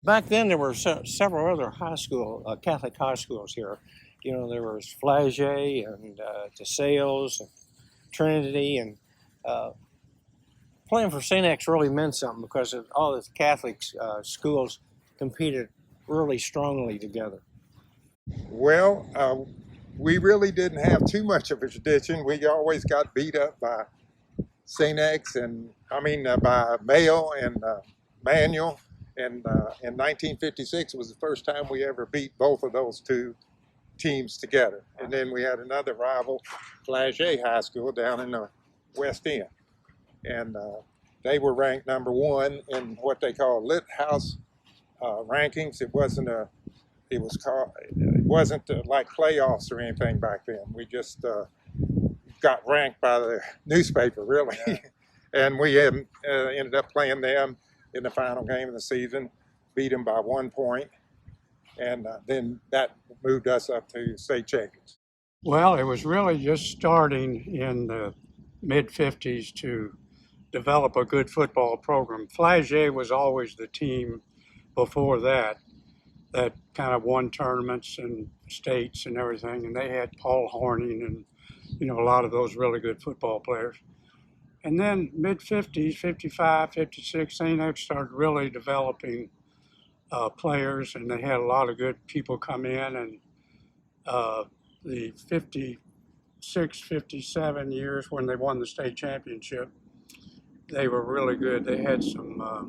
Back then, there were several other Catholic high schools here. You know, there was Flagey and DeSales, and Trinity, and uh, playing for St. X really meant something because all the Catholic schools competed really strongly together. Well, we really didn't have too much of a tradition. We always got beat up by St. X by Mayo and Manual. And in 1956 was the first time we ever beat both of those two teams together. And then we had another rival, Flagey High School, down in the West End. And they were ranked number one in what they call Lit House rankings. It wasn't like playoffs or anything back then. We just got ranked by the newspaper, really. Yeah. And we ended up playing them in the final game of the season, beat them by 1 point, and then that moved us up to state champions. Well, it was really just starting in the mid-50s to develop a good football program. Flagey was always the team before that kind of won tournaments and states and everything, and they had Paul Horning and, you know, a lot of those really good football players. And then mid-50s, 55, 56, St. X started really developing players, and they had a lot of good people come in, and the 56, 57 years when they won the state championship, they were really good. They had a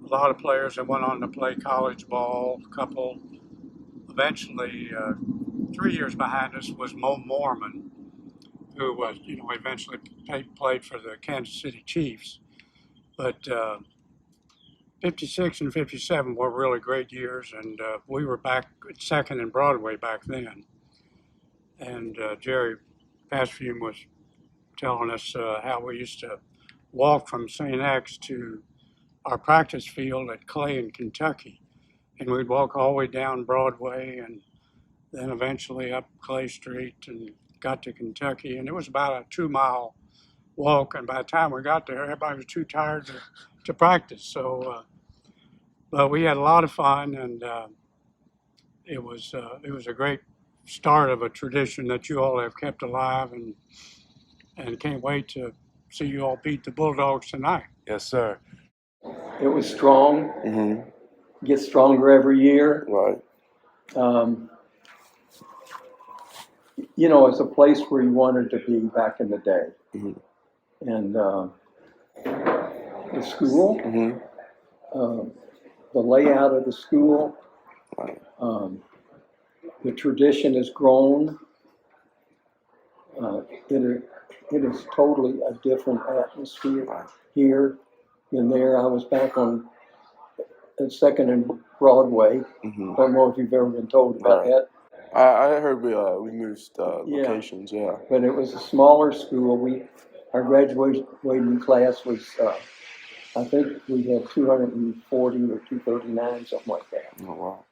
lot of players that went on to play college ball, a couple. Eventually, 3 years behind us was Mo Mormon, who was, you know, eventually played for the Kansas City Chiefs. But 56 and 57 were really great years, and we were back at Second and Broadway back then. And Jerry Pasfium was telling us how we used to walk from St. X to our practice field at Clay in Kentucky. And we'd walk all the way down Broadway and then eventually up Clay Street and got to Kentucky. And it was about a 2-mile walk. And by the time we got there, everybody was too tired to practice. So, but we had a lot of fun, and it was a great start of a tradition that you all have kept alive, and can't wait to see you all beat the Bulldogs tonight. Yes, sir. It was strong. Gets stronger every year. Right. You know, it's a place where you wanted to be back in the day. And the school, the layout of the school, the tradition has grown. It is totally a different atmosphere here than there. I was back on Second and Broadway. Don't know if you've ever been told about that. I heard we moved locations. Yeah. But it was a smaller school. Our graduating class was, I think we had 240 or 239, something like that. Oh wow.